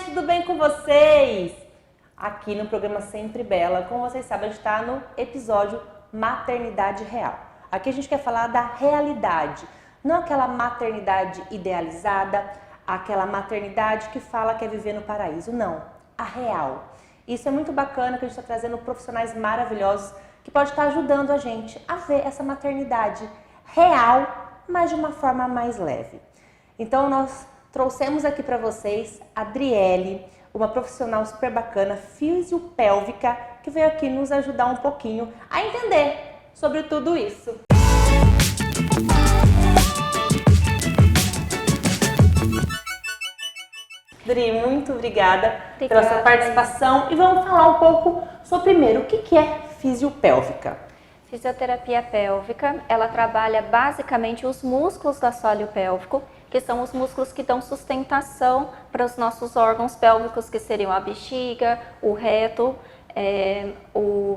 gente, tudo bem com vocês? Aqui no programa Sempre Bela, como vocês sabem, a gente está no episódio Maternidade Real. Aqui a gente quer falar da realidade, não aquela maternidade idealizada, aquela maternidade que fala que é viver no paraíso, não, a real. Isso é muito bacana que a gente está trazendo profissionais maravilhosos que podem estar ajudando a gente a ver essa maternidade real, mas de uma forma mais leve. Então nós trouxemos aqui para vocês a Adriele, uma profissional super bacana, fisiopélvica, que veio aqui nos ajudar um pouquinho a entender sobre tudo isso. Adri, muito obrigada pela sua participação e vamos falar um pouco sobre primeiro o que é fisiopélvica. Fisioterapia pélvica, ela trabalha basicamente os músculos do assoalho pélvico, que são os músculos que dão sustentação para os nossos órgãos pélvicos, que seriam a bexiga, o reto,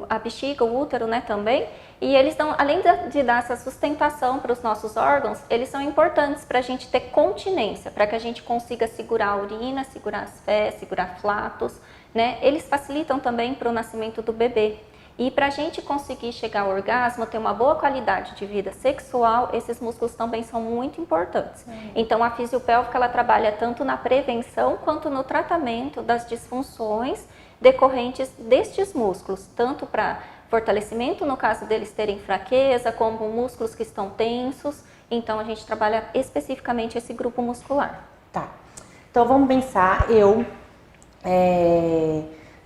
a bexiga, o útero, né, também. E eles dão, além de dar essa sustentação para os nossos órgãos, eles são importantes para a gente ter continência, para que a gente consiga segurar a urina, segurar as fezes, segurar flatos, né? Eles facilitam também para o nascimento do bebê. E para a gente conseguir chegar ao orgasmo, ter uma boa qualidade de vida sexual, esses músculos também são muito importantes. Então a fisiopélvica ela trabalha tanto na prevenção quanto no tratamento das disfunções decorrentes destes músculos, tanto para fortalecimento, no caso deles terem fraqueza, como músculos que estão tensos. Então a gente trabalha especificamente esse grupo muscular. Tá, então vamos pensar, que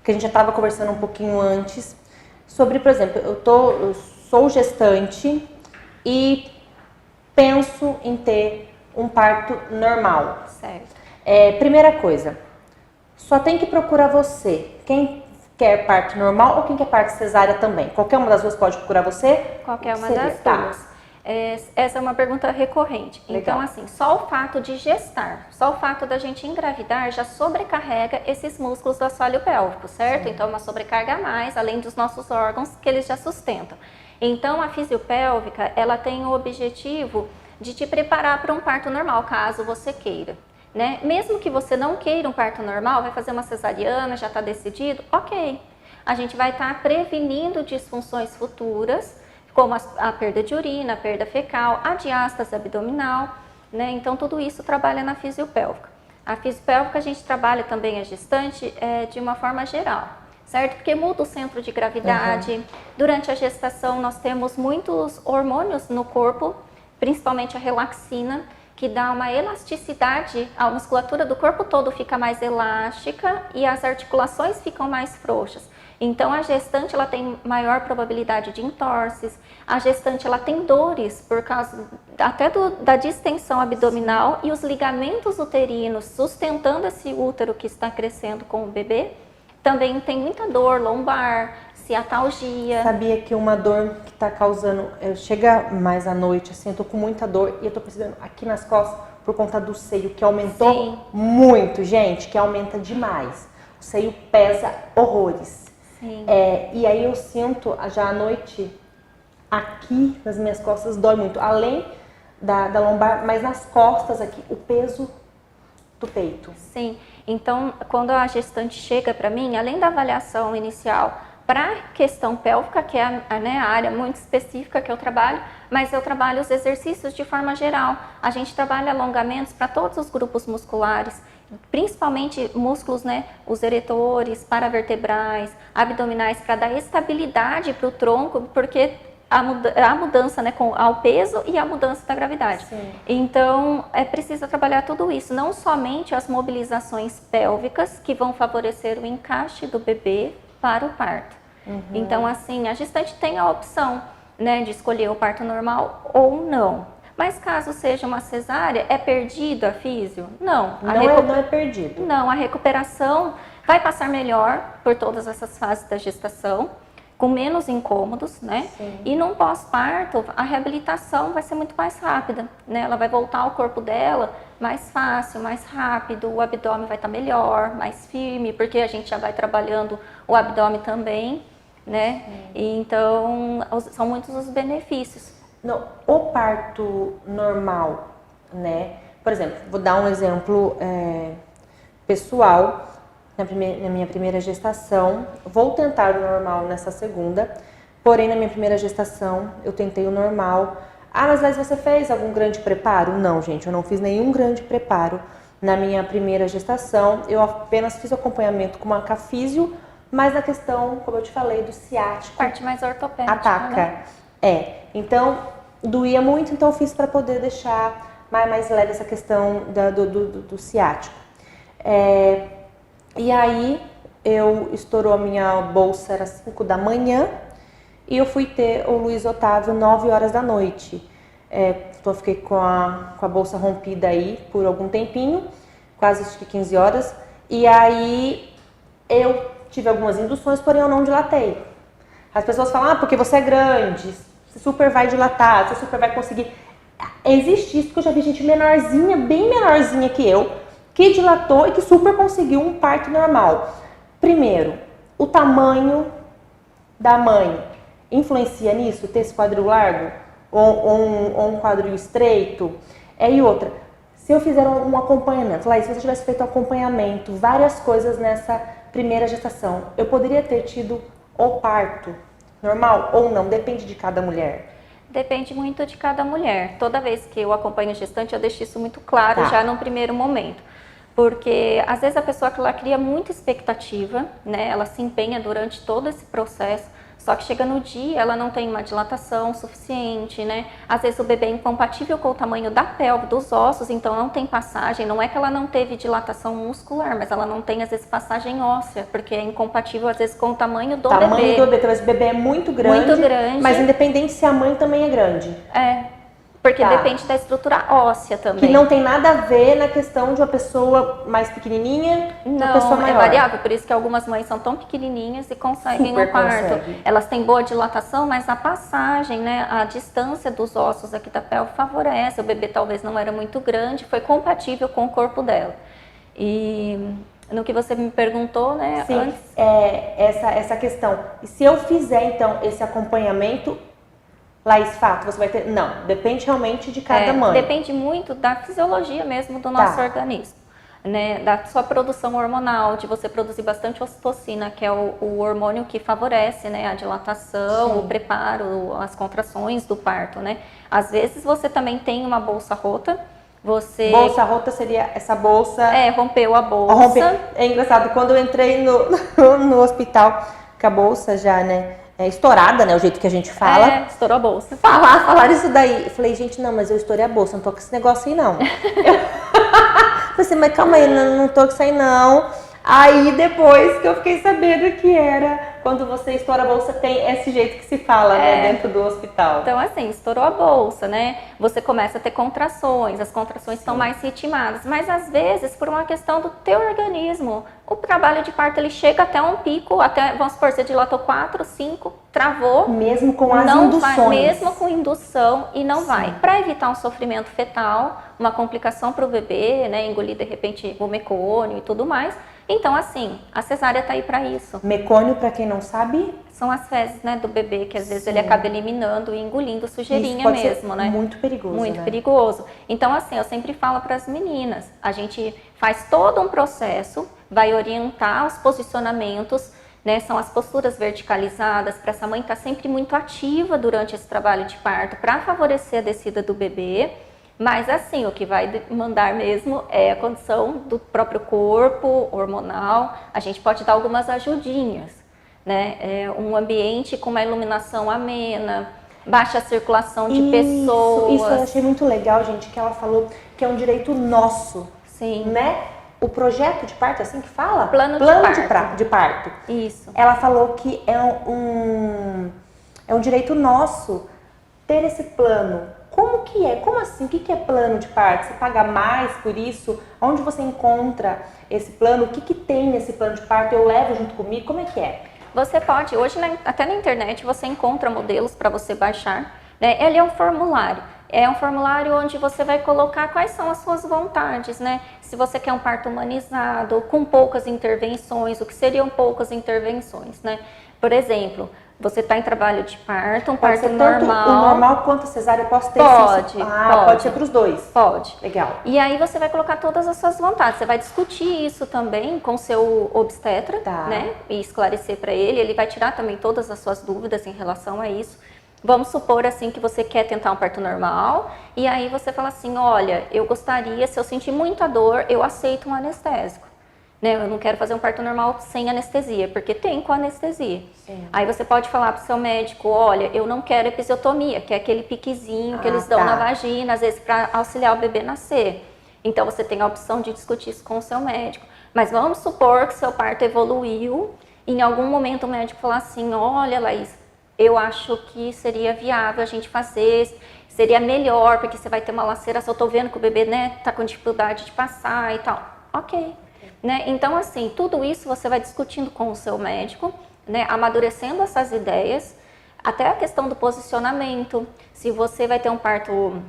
a gente já estava conversando um pouquinho antes, sobre, por exemplo, eu sou gestante e penso em ter um parto normal. Certo. Primeira coisa, só tem que procurar você. Quem quer parto normal ou quem quer parto cesárea também? Qualquer uma das duas pode procurar você? Qualquer uma das duas. Essa é uma pergunta recorrente. Legal. Então, assim, só o fato de gestar, só o fato da gente engravidar já sobrecarrega esses músculos do assoalho pélvico, certo? Sim. Então, é uma sobrecarga a mais, além dos nossos órgãos que eles já sustentam. Então, a fisiopélvica, ela tem o objetivo de te preparar para um parto normal, caso você queira, né? Mesmo que você não queira um parto normal, vai fazer uma cesariana, já está decidido, ok. A gente vai estar prevenindo disfunções futuras, como a perda de urina, a perda fecal, a diástase abdominal, né? Então tudo isso trabalha na fisiopélvica. A fisiopélvica a gente trabalha também a gestante de uma forma geral, certo? Porque muda o centro de gravidade. Durante a gestação nós temos muitos hormônios no corpo, principalmente a relaxina, que dá uma elasticidade, a musculatura do corpo todo fica mais elástica e as articulações ficam mais frouxas. Então a gestante ela tem maior probabilidade de entorses, a gestante ela tem dores por causa até da distensão abdominal e os ligamentos uterinos sustentando esse útero que está crescendo com o bebê. Também tem muita dor lombar, ciatalgia. Sabia que uma dor que está causando, chega mais à noite, assim, eu tô com muita dor e eu tô percebendo aqui nas costas por conta do seio, que aumentou muito, gente, que aumenta demais. O seio pesa horrores. Sim. E aí eu sinto já à noite, aqui nas minhas costas dói muito, além da lombar, mas nas costas aqui, o peso do peito. Sim, então quando a gestante chega para mim, além da avaliação inicial para a questão pélvica, que é a área muito específica que eu trabalho, mas eu trabalho os exercícios de forma geral. A gente trabalha alongamentos para todos os grupos musculares, principalmente músculos, né, os eretores, paravertebrais, abdominais, para dar estabilidade para o tronco, porque a mudança, né, ao peso e a mudança da gravidade. Sim. Então, é preciso trabalhar tudo isso, não somente as mobilizações pélvicas, que vão favorecer o encaixe do bebê para o parto. Então, assim, a gestante tem a opção, né, de escolher o parto normal ou não. Mas caso seja uma cesárea, é perdido a físio? Não. Não é perdido. Não, a recuperação vai passar melhor por todas essas fases da gestação, com menos incômodos, né? Sim. E num pós-parto, a reabilitação vai ser muito mais rápida, né? Ela vai voltar ao corpo dela mais fácil, mais rápido, o abdômen vai estar melhor, mais firme, porque a gente já vai trabalhando o abdômen também, né? E então, são muitos os benefícios. O parto normal, né? Por exemplo, vou dar um exemplo pessoal. na minha primeira gestação. Vou tentar o normal nessa segunda, porém na minha primeira gestação eu tentei o normal. Ah, mas você fez algum grande preparo? Não, gente, eu não fiz nenhum grande preparo na minha primeira gestação. Eu apenas fiz o acompanhamento com uma cafísio, mas na questão, como eu te falei, do ciático. Parte mais ortopédica. Ataca. Né? Então, doía muito, então eu fiz para poder deixar mais leve essa questão do ciático. E aí, estourou a minha bolsa, era 5 da manhã, e eu fui ter o Luiz Otávio 9 horas da noite. Então eu fiquei com a bolsa rompida aí por algum tempinho, quase acho que 15 horas. E aí eu tive algumas induções, porém eu não dilatei. As pessoas falam, porque você é grande, você super vai dilatar, você super vai conseguir. Existe isso, porque eu já vi gente menorzinha, bem menorzinha que eu, que dilatou e que super conseguiu um parto normal. Primeiro, o tamanho da mãe influencia nisso, ter esse quadril largo ou um quadril estreito? E outra, se eu fizer um acompanhamento, Laís, se você tivesse feito um acompanhamento, várias coisas nessa primeira gestação, eu poderia ter tido o parto normal ou não? Depende de cada mulher. Depende muito de cada mulher. Toda vez que eu acompanho a gestante, eu deixo isso muito claro já no primeiro momento. Porque às vezes a pessoa que ela cria muita expectativa, né? Ela se empenha durante todo esse processo, só que chega no dia, ela não tem uma dilatação suficiente, né? Às vezes o bebê é incompatível com o tamanho da pelve, dos ossos, então não tem passagem. Não é que ela não teve dilatação muscular, mas ela não tem, às vezes, passagem óssea, porque é incompatível, às vezes, com o tamanho do bebê. Tamanho do bebê, talvez o bebê é muito grande, mas independente se a mãe também é grande. Porque depende da estrutura óssea também. Que não tem nada a ver na questão de uma pessoa mais pequenininha e uma pessoa maior. É variável, por isso que algumas mães são tão pequenininhas e conseguem o parto. Elas têm boa dilatação, mas a passagem, né, a distância dos ossos aqui da pelve favorece. O bebê talvez não era muito grande, foi compatível com o corpo dela. E no que você me perguntou, né, sim, antes... essa questão. E se eu fizer, então, esse acompanhamento... Laís, fato, você vai ter... Não, depende realmente de cada mãe. Depende muito da fisiologia mesmo do nosso organismo, né? Da sua produção hormonal, de você produzir bastante ocitocina, que é o hormônio que favorece, né, a dilatação, sim, o preparo, as contrações do parto, né? Às vezes você também tem uma bolsa rota, Bolsa rota seria essa bolsa... rompeu a bolsa. É engraçado, quando eu entrei no hospital, com a bolsa já, né... estourada, né? O jeito que a gente fala. Estourou a bolsa. Falar isso daí. Eu falei, gente, não, mas eu estourei a bolsa, não tô com esse negócio aí, não. Falei assim, mas calma aí, não tô com isso aí, não. Aí, depois que eu fiquei sabendo que era, quando você estoura a bolsa, tem esse jeito que se fala, né, dentro do hospital. Então, assim, estourou a bolsa, né? Você começa a ter contrações, as contrações estão mais ritmadas, mas às vezes, por uma questão do teu organismo, o trabalho de parto, ele chega até um pico, até, vamos supor, você dilatou 4, 5, travou. Mesmo com as induções. Mesmo com indução e não vai. Para evitar um sofrimento fetal, uma complicação para o bebê, né, engolir de repente o mecônio e tudo mais. Então, assim, a cesárea tá aí para isso. Mecônio, para quem não sabe, são as fezes, né, do bebê, que às vezes ele acaba eliminando e engolindo sujeirinha mesmo, ser né? Muito perigoso. Muito perigoso. Então, assim, eu sempre falo para as meninas, a gente faz todo um processo, vai orientar os posicionamentos, né? São as posturas verticalizadas, para essa mãe estar sempre muito ativa durante esse trabalho de parto, para favorecer a descida do bebê. Mas assim, o que vai mandar mesmo é a condição do próprio corpo, hormonal. A gente pode dar algumas ajudinhas, né? Um ambiente com uma iluminação amena, baixa circulação de pessoas. Isso eu achei muito legal, gente, que ela falou que é um direito nosso. Sim. Né? O projeto de parto, é assim que fala? Plano de parto. Isso. Ela falou que é um direito nosso ter esse plano. Como que é? Como assim? O que é plano de parto? Você paga mais por isso? Onde você encontra esse plano? O que tem nesse plano de parto? Eu levo junto comigo? Como é que é? Você pode, hoje até na internet você encontra modelos para você baixar, né? Ele é um formulário. É um formulário onde você vai colocar quais são as suas vontades, né? Se você quer um parto humanizado, com poucas intervenções, o que seriam poucas intervenções, né? Por exemplo, Você está em trabalho de parto, um Pode parto ser tanto normal. o normal quanto a cesárea, eu posso ter Pode, isso? Pode ser para os dois? Pode. Legal. E aí você vai colocar todas as suas vontades. Você vai discutir isso também com o seu obstetra, né? E esclarecer para ele. Ele vai tirar também todas as suas dúvidas em relação a isso. Vamos supor assim que você quer tentar um parto normal e aí você fala assim, olha, eu gostaria, se eu sentir muita dor, eu aceito um anestésico. Né? Eu não quero fazer um parto normal sem anestesia, porque tem com anestesia. Sim. Aí você pode falar para o seu médico, olha, eu não quero episiotomia, que é aquele piquezinho que eles dão na vagina, às vezes para auxiliar o bebê nascer. Então você tem a opção de discutir isso com o seu médico. Mas vamos supor que seu parto evoluiu e em algum momento o médico falar assim, olha, Laís, eu acho que seria viável a gente fazer, seria melhor, porque você vai ter uma laceração, eu tô vendo que o bebê, né, tá com dificuldade de passar e tal. Ok. Né? Então, assim, tudo isso você vai discutindo com o seu médico, né, amadurecendo essas ideias, até a questão do posicionamento. Se você vai ter um parto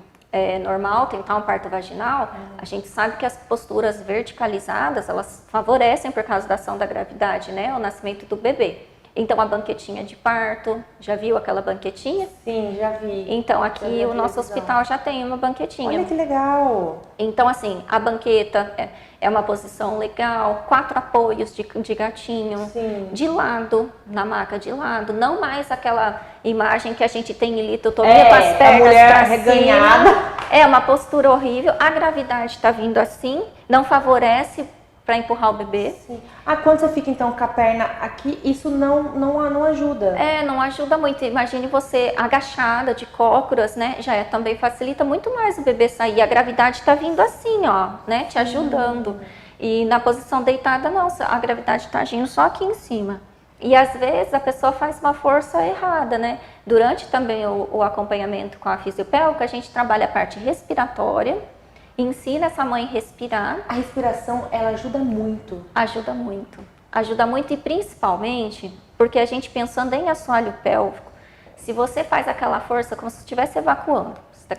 normal, tentar um parto vaginal, a gente sabe que as posturas verticalizadas, elas favorecem por causa da ação da gravidade, né, o nascimento do bebê. Então, a banquetinha de parto, já viu aquela banquetinha? Sim, já vi. Então, aqui o nosso hospital já tem uma banquetinha. Olha que legal! Então, assim, a banqueta é uma posição legal, 4 apoios de gatinho, Sim. De lado, na maca de lado, não mais aquela imagem que a gente tem em litotomia com as pernas pra reganhada. cima. É uma postura horrível, a gravidade está vindo assim, não favorece para empurrar o bebê. Sim. Quando você fica então com a perna aqui, isso não ajuda? Não ajuda muito. Imagine você agachada, de cócoras, né? Já também facilita muito mais o bebê sair. A gravidade está vindo assim, ó, né? Te ajudando. E na posição deitada, não. A gravidade está agindo só aqui em cima. E às vezes a pessoa faz uma força errada, né? Durante também o acompanhamento com a fisiopélvica, a gente trabalha a parte respiratória, ensina essa mãe a respirar. A respiração, ela ajuda muito. Ajuda muito. Ajuda muito e principalmente porque a gente pensando em assoalho pélvico, se você faz aquela força como se estivesse evacuando,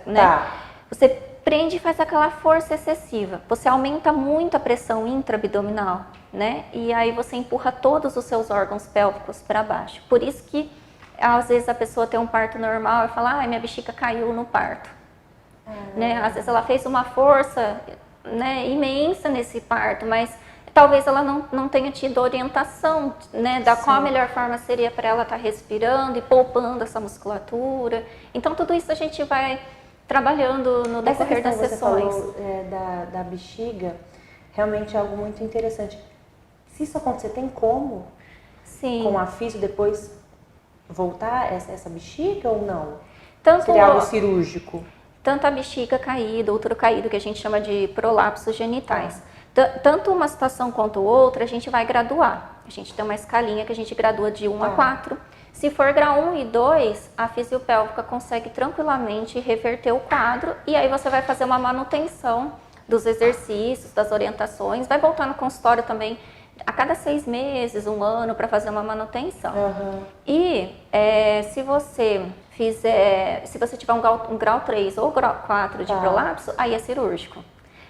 né? Você prende e faz aquela força excessiva. Você aumenta muito a pressão intra-abdominal, né? E aí você empurra todos os seus órgãos pélvicos para baixo. Por isso que às vezes a pessoa tem um parto normal e fala, minha bexiga caiu no parto. Né? Às vezes ela fez uma força, né, imensa nesse parto, mas talvez ela não tenha tido orientação, né, da qual a melhor forma seria para ela estar respirando e poupando essa musculatura. Então tudo isso a gente vai trabalhando no decorrer das sessões. Você falou da bexiga, realmente é algo muito interessante. Se isso acontecer, tem como? Sim. Com a fisio depois voltar essa bexiga ou não? Tanto seria algo cirúrgico? Tanto a bexiga caída, útero caído, que a gente chama de prolapsos genitais. Tanto uma situação quanto outra, a gente vai graduar. A gente tem uma escalinha que a gente gradua de 1 a 4. Se for grau 1 e 2, a fisiopélvica consegue tranquilamente reverter o quadro e aí você vai fazer uma manutenção dos exercícios, das orientações, vai voltar no consultório também a cada 6 meses, 1 ano, para fazer uma manutenção. E se você tiver um grau 3 ou grau 4 de prolapso, aí é cirúrgico.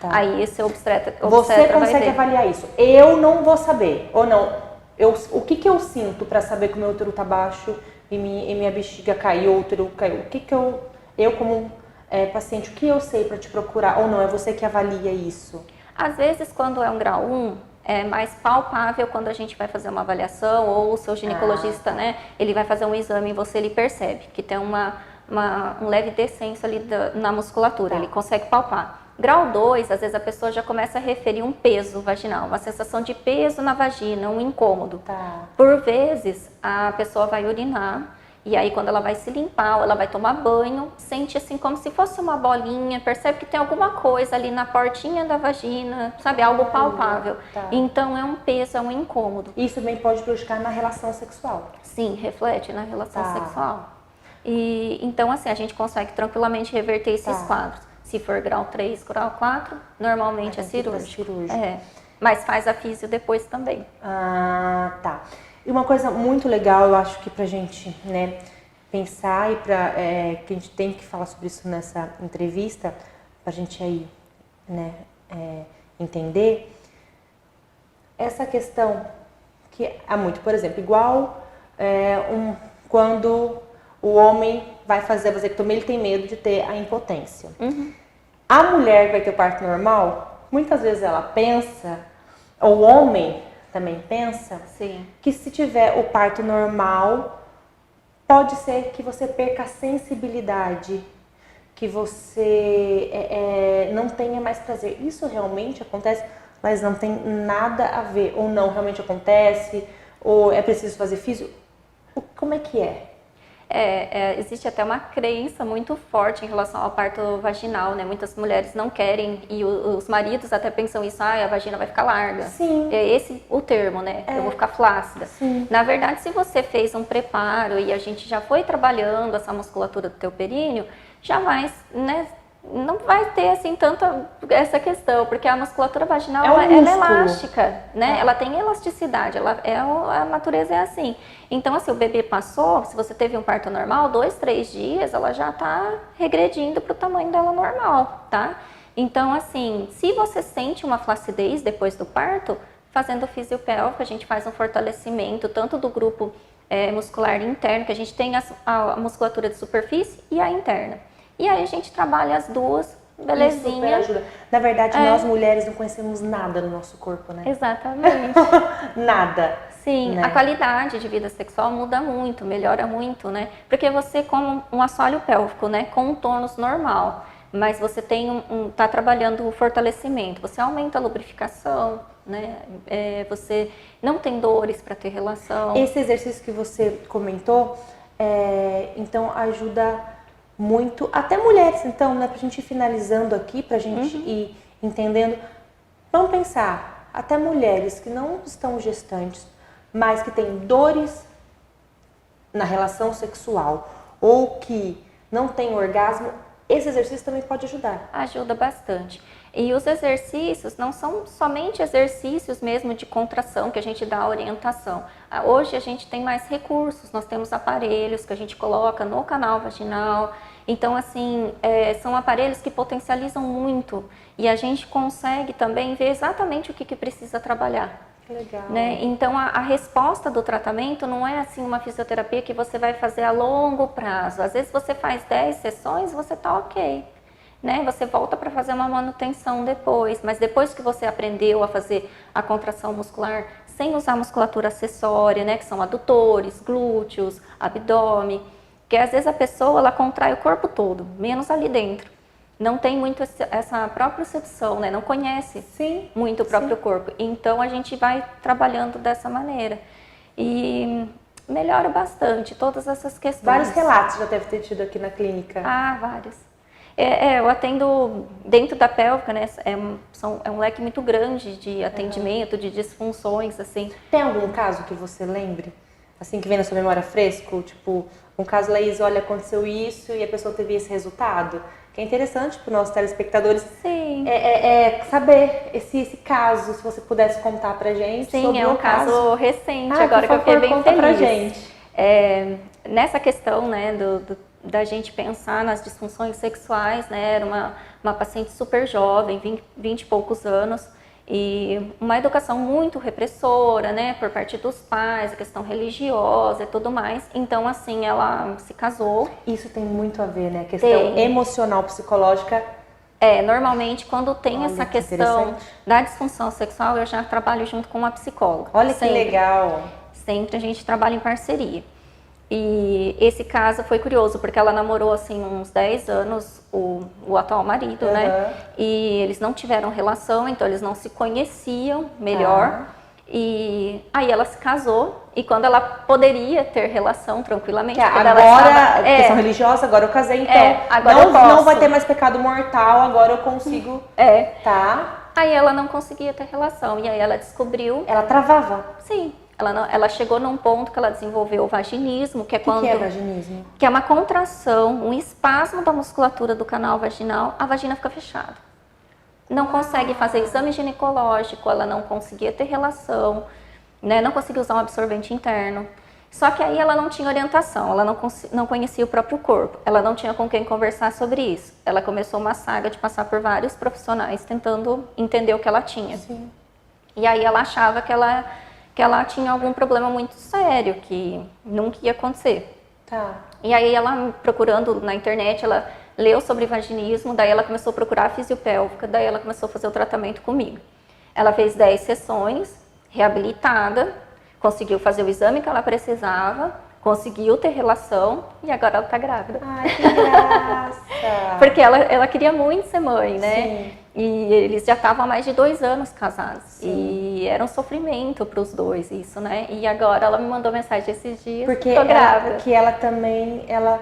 Aí esse obstetra Você consegue avaliar isso? Eu não vou saber, ou não? O que eu sinto para saber que o meu útero está baixo e minha bexiga caiu, o útero caiu? O que eu como paciente, o que eu sei para te procurar? Ou não, é você que avalia isso? Às vezes, quando é um grau 1, é mais palpável quando a gente vai fazer uma avaliação ou o seu ginecologista, né, ele vai fazer um exame e ele percebe que tem um leve descenso ali na musculatura, ele consegue palpar. Grau 2, às vezes a pessoa já começa a referir um peso vaginal, uma sensação de peso na vagina, um incômodo. Por vezes, a pessoa vai urinar e aí quando ela vai se limpar, ou ela vai tomar banho, sente assim como se fosse uma bolinha, percebe que tem alguma coisa ali na portinha da vagina, sabe, algo palpável. Então é um peso, é um incômodo. Isso também pode prejudicar na relação sexual? Sim, reflete na relação sexual. E então assim, a gente consegue tranquilamente reverter esses quadros. Se for grau 3, grau 4, normalmente é cirúrgico. Mas faz a fisio depois também. E uma coisa muito legal, eu acho que pra gente, né, pensar e que a gente tem que falar sobre isso nessa entrevista, pra gente aí, né, entender, essa questão que há muito, por exemplo, igual quando o homem vai fazer a vasectomia, ele tem medo de ter a impotência. A mulher que vai ter o parto normal, muitas vezes ela pensa, ou o homem também pensa, Sim. que se tiver o parto normal, pode ser que você perca a sensibilidade, que você não tenha mais prazer. Isso realmente acontece, mas não tem nada a ver, ou não realmente acontece, ou é preciso fazer físio. Como é que é? Existe até uma crença muito forte em relação ao parto vaginal, né? Muitas mulheres não querem, e os maridos até pensam isso, a vagina vai ficar larga. Sim. É esse o termo, né? Eu vou ficar flácida. Sim. Na verdade, se você fez um preparo e a gente já foi trabalhando essa musculatura do teu períneo, já vai, né? Não vai ter assim tanta essa questão, porque a musculatura vaginal ela é elástica, né? Ela tem elasticidade, a natureza é assim. Então, assim, o bebê passou, se você teve um parto normal, 2, 3 dias, ela já tá regredindo para o tamanho dela normal, tá? Então, assim, se você sente uma flacidez depois do parto, fazendo fisiopélvico, a gente faz um fortalecimento tanto do grupo muscular interno, que a gente tem a musculatura de superfície e a interna. E aí a gente trabalha as duas, belezinha. Isso ajuda. Na verdade, nós mulheres não conhecemos nada do nosso corpo, né? Exatamente. Nada. Sim, né? A qualidade de vida sexual muda muito, melhora muito, né? Porque você, como um assoalho pélvico, né, com um tônus normal, mas você tem tá trabalhando o fortalecimento, você aumenta a lubrificação, né? Você não tem dores para ter relação. Esse exercício que você comentou, então ajuda muito, até mulheres, então, né, pra gente ir finalizando aqui, pra gente ir entendendo. Vamos pensar, até mulheres que não estão gestantes, mas que têm dores na relação sexual ou que não têm orgasmo, esse exercício também pode ajudar. Ajuda bastante. E os exercícios não são somente exercícios mesmo de contração que a gente dá orientação. Hoje a gente tem mais recursos, nós temos aparelhos que a gente coloca no canal vaginal. Então, assim, são aparelhos que potencializam muito e a gente consegue também ver exatamente o que precisa trabalhar. Legal. Né? Então, a resposta do tratamento não é assim uma fisioterapia que você vai fazer a longo prazo. Às vezes você faz 10 sessões, você tá ok. Né? Você volta para fazer uma manutenção depois, mas depois que você aprendeu a fazer a contração muscular sem usar musculatura acessória, né? Que são adutores, glúteos, abdômen, que às vezes a pessoa ela contrai o corpo todo, menos ali dentro. Não tem muito essa propriocepção, né? Não conhece muito o próprio corpo. Então a gente vai trabalhando dessa maneira e melhora bastante todas essas questões. Vários relatos já deve ter tido aqui na clínica. Vários. Eu atendo dentro da pélvica, né? É um leque muito grande de atendimento, de disfunções, assim. Tem algum caso que você lembre? Assim, que vem na sua memória fresco? Tipo, um caso, Laís, olha, aconteceu isso e a pessoa teve esse resultado? Que é interessante para os nossos telespectadores. Sim. Saber esse caso, se você pudesse contar pra gente. Sim, sobre é um caso recente, agora que eu fiquei bem conta feliz. Pra gente. Nessa questão, né, da gente pensar nas disfunções sexuais, né, era uma paciente super jovem, 20 e poucos anos, e uma educação muito repressora, né, por parte dos pais, a questão religiosa e tudo mais. Então, assim, ela se casou. Isso tem muito a ver, né, a questão emocional, psicológica. Normalmente, quando tem essa questão da disfunção sexual, eu já trabalho junto com uma psicóloga. Olha que legal! Sempre a gente trabalha em parceria. E esse caso foi curioso, porque ela namorou, assim, uns 10 anos o atual marido, né? E eles não tiveram relação, então eles não se conheciam melhor. E aí ela se casou, e quando ela poderia ter relação tranquilamente... Agora, questão religiosa, agora eu casei, então agora não vai ter mais pecado mortal, agora eu consigo... Tá? Aí ela não conseguia ter relação, e aí ela descobriu... Ela travava? Sim. Ela chegou num ponto que ela desenvolveu o vaginismo, que é quando... O que é vaginismo? Que é uma contração, um espasmo da musculatura do canal vaginal, a vagina fica fechada. Não consegue fazer exame ginecológico, ela não conseguia ter relação, né? Não conseguia usar um absorvente interno. Só que aí ela não tinha orientação, ela não conhecia o próprio corpo, ela não tinha com quem conversar sobre isso. Ela começou uma saga de passar por vários profissionais tentando entender o que ela tinha. Sim. E aí ela achava que ela tinha algum problema muito sério, que nunca ia acontecer. Tá. E aí ela, procurando na internet, ela leu sobre vaginismo, daí ela começou a procurar a fisiopélvica, daí ela começou a fazer o tratamento comigo. Ela fez 10 sessões, reabilitada, conseguiu fazer o exame que ela precisava, conseguiu ter relação e agora ela tá grávida. Ai, que graça! Porque ela queria muito ser mãe, né? Sim. E eles já estavam há mais de 2 anos casados. Sim. E era um sofrimento para os dois isso, né? E agora ela me mandou mensagem esses dias, Porque tô grávida. porque ela também, ela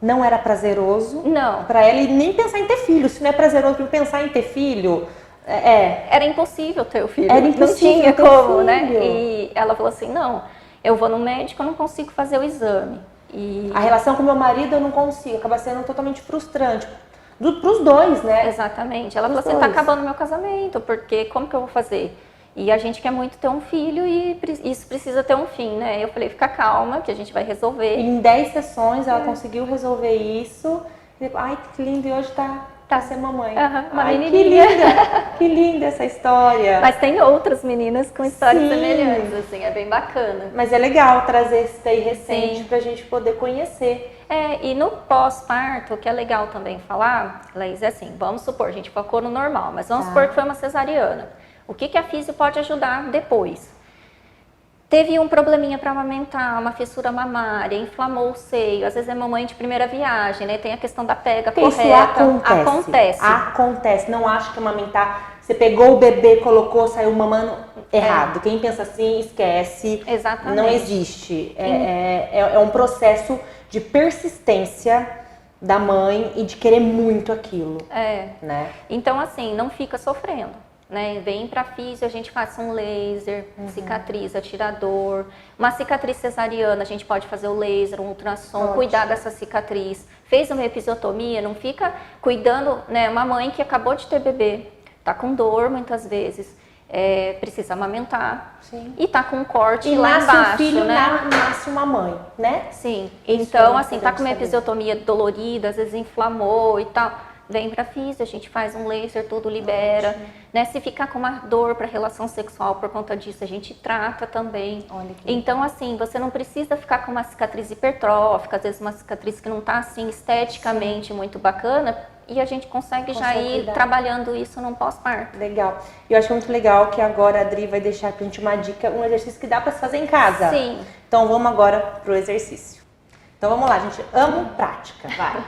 não era prazeroso Não. pra ela e nem pensar em ter filho. Se não é prazeroso pensar em ter filho, Era impossível ter o filho. Era impossível não tinha ter como, filho. né? E ela falou assim, não, eu vou no médico, eu não consigo fazer o exame. E a relação com meu marido eu não consigo, acaba sendo totalmente frustrante. Pros dois, né? exatamente. Ela Os falou assim, tá dois. acabando meu casamento, porque como que eu vou fazer? E a gente quer muito ter um filho e isso precisa ter um fim, né? Eu falei, fica calma, que a gente vai resolver. Em 10 sessões ela conseguiu resolver isso. E, ai, que lindo, e hoje tá sendo mamãe. Uma Ai, que menininha. linda! Que linda essa história. Mas tem outras meninas com histórias Sim. semelhantes, assim, é bem bacana. Mas é legal trazer esse daí recente Sim. pra gente poder conhecer. E no pós-parto, o que é legal também falar, Laís, é assim, vamos supor, a gente focou no normal, mas vamos supor que foi uma cesariana. O que a físio pode ajudar depois? Teve um probleminha para amamentar, uma fissura mamária, inflamou o seio, às vezes é mamãe de primeira viagem, né? Tem a questão da pega Porque correta. isso Acontece. Acontece. Não acho que amamentar, você pegou o bebê, colocou, saiu mamando errado. Quem pensa assim, esquece. Exatamente. Não existe. É um processo de persistência da mãe e de querer muito aquilo. Né? Então, assim, não fica sofrendo. Né? Vem pra físio, a gente faz um laser, cicatriza, tira a dor. Uma cicatriz cesariana, a gente pode fazer o laser, um ultrassom, cuidar dessa cicatriz. Fez uma episiotomia, não fica cuidando, né? Uma mãe que acabou de ter bebê, tá com dor muitas vezes, precisa amamentar. Sim. E tá com um corte E lá nasce embaixo, um filho, né? nasce uma mãe, né? Sim. Isso Então, é assim, tá com uma importante episiotomia dolorida, às vezes inflamou e tal. Vem pra físio, a gente faz um laser, tudo libera, né? Se ficar com uma dor para relação sexual por conta disso, a gente trata também. Olha que então, assim, você não precisa ficar com uma cicatriz hipertrófica, às vezes uma cicatriz que não tá, assim, esteticamente muito bacana, e a gente consegue já ir cuidar. trabalhando isso num pós-parto. Legal. E eu acho muito legal que agora a Adri vai deixar pra gente uma dica, um exercício que dá pra se fazer em casa. Sim. Então vamos agora pro exercício. Então vamos lá, gente. Amo prática, vai.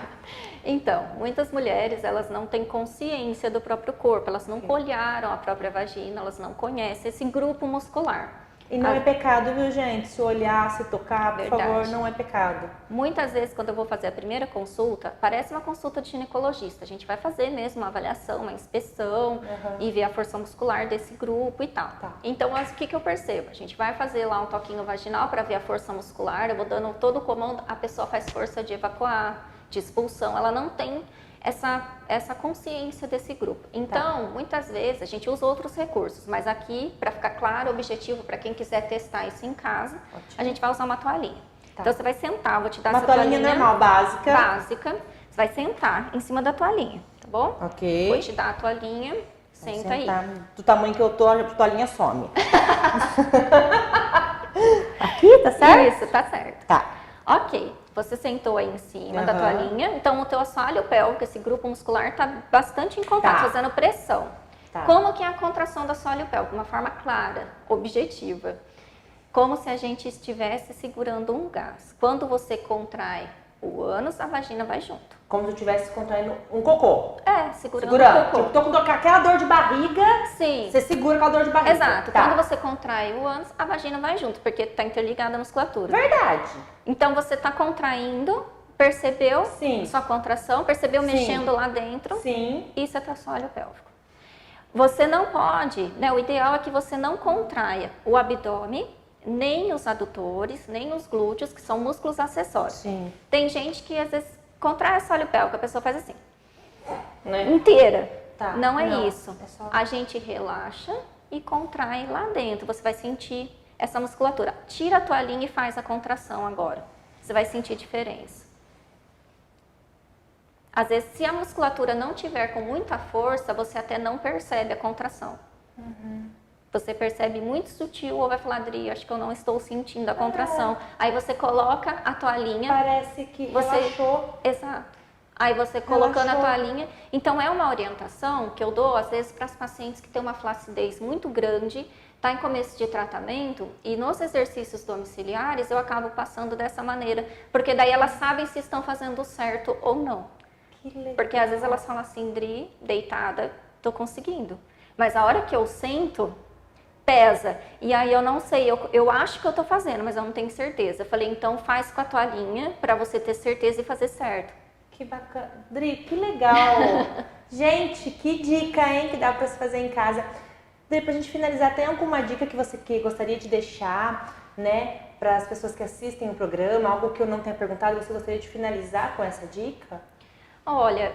Então, muitas mulheres, elas não têm consciência do próprio corpo, elas não olharam a própria vagina, elas não conhecem esse grupo muscular. E não é pecado, viu, gente? Se olhar, se tocar, por Verdade. favor, não é pecado. Muitas vezes, quando eu vou fazer a primeira consulta, parece uma consulta de ginecologista. A gente vai fazer mesmo uma avaliação, uma inspeção e ver a força muscular desse grupo e tal. Tá. Então, o que eu percebo? A gente vai fazer lá um toquinho vaginal para ver a força muscular, eu vou dando todo o comando, a pessoa faz força de evacuar, de expulsão, ela não tem essa consciência desse grupo. Então, muitas vezes, a gente usa outros recursos, mas aqui, para ficar claro, o objetivo para quem quiser testar isso em casa, a gente vai usar uma toalhinha. Então, você vai sentar, vou te dar Uma essa toalhinha normal, básica. Básica. Você vai sentar em cima da toalhinha, tá bom? Ok. Vou te dar a toalhinha, senta aí. Do tamanho que eu tô, a toalhinha some. Aqui, tá certo? Isso, tá certo. Tá. Ok, você sentou aí em cima da toalhinha, então o teu assoalho pélvico, esse grupo muscular, está bastante em contato, fazendo pressão. Tá. Como que é a contração do assoalho pélvico? Uma forma clara, objetiva. Como se a gente estivesse segurando um gás. Quando você contrai o ânus, a vagina vai junto. Como se eu estivesse contraindo um cocô. Segurando o cocô. Tipo, tô com aquela dor de barriga, Sim. você segura com a dor de barriga. Exato. Tá. Quando você contrai o ânus, a vagina vai junto, porque está interligada à musculatura. Verdade. Então, você está contraindo, percebeu Sim. sua contração, percebeu Sim. mexendo lá dentro. Sim. Isso é teu assoalho pélvico. Você não pode, né? O ideal é que você não contraia o abdômen, nem os adutores, nem os glúteos, que são músculos acessórios. Sim. Tem gente que às vezes contrai o assoalho pélvico, a pessoa faz assim, Né? inteira. Tá. Não é Não, isso. é só- A gente relaxa e contrai lá dentro. Você vai sentir essa musculatura. Tira a toalhinha e faz a contração agora. Você vai sentir diferença. Às vezes, se a musculatura não tiver com muita força, você até não percebe a contração. Você percebe muito sutil ou vai falar, Adri, acho que eu não estou sentindo a contração. Aí você coloca a toalhinha. Parece que relaxou. Exato. Aí você colocando Relaxou. a toalhinha. Então é uma orientação que eu dou às vezes para as pacientes que têm uma flacidez muito grande, está em começo de tratamento, e nos exercícios domiciliares eu acabo passando dessa maneira, porque daí elas sabem se estão fazendo certo ou não. Que legal. Porque às vezes elas falam assim, Dri, deitada, tô conseguindo. Mas a hora que eu sento, pesa. E aí eu não sei, eu acho que eu tô fazendo, mas eu não tenho certeza. Eu falei, então faz com a toalhinha para você ter certeza e fazer certo. Que bacana. Dri, que legal. Gente, que dica, hein, que dá para se fazer em casa. Dri, pra gente finalizar, tem alguma dica que você gostaria de deixar, né, para as pessoas que assistem o programa? Algo que eu não tenha perguntado, você gostaria de finalizar com essa dica? Olha,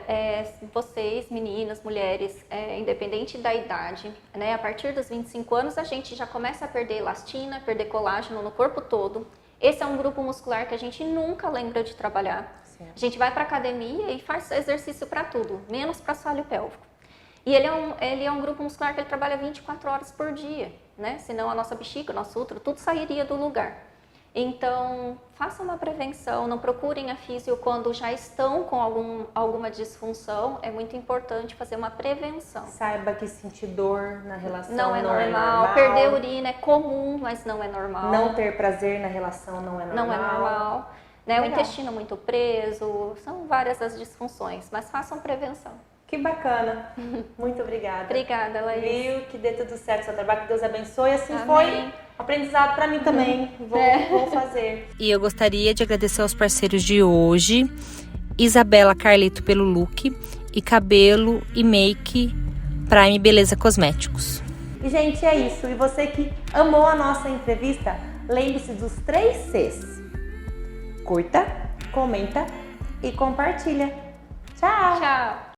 vocês, meninas, mulheres, independente da idade, né, a partir dos 25 anos a gente já começa a perder elastina, perder colágeno no corpo todo. Esse é um grupo muscular que a gente nunca lembra de trabalhar. Certo. A gente vai para academia e faz exercício para tudo, menos para assoalho pélvico. E ele é um grupo muscular que ele trabalha 24 horas por dia, né? Senão a nossa bexiga, o nosso útero, tudo sairia do lugar. Então, faça uma prevenção, não procurem a físio quando já estão com alguma disfunção. É muito importante fazer uma prevenção. Saiba que sentir dor na relação não é normal. Perder urina é comum, mas não é normal. Não ter prazer na relação não é normal. Não é normal. Né? O intestino muito preso, são várias as disfunções, mas façam prevenção. Que bacana. Muito obrigada. Obrigada, Laís. Viu? Que dê tudo certo o seu trabalho, que Deus abençoe. Assim Amém. foi aprendizado para mim também. Vou fazer. E eu gostaria de agradecer aos parceiros de hoje, Isabela Carlito pelo look e cabelo e make Prime Beleza Cosméticos. E, gente, é isso. E você que amou a nossa entrevista, lembre-se dos 3 Cs. Curta, comenta e compartilha. Tchau! Tchau!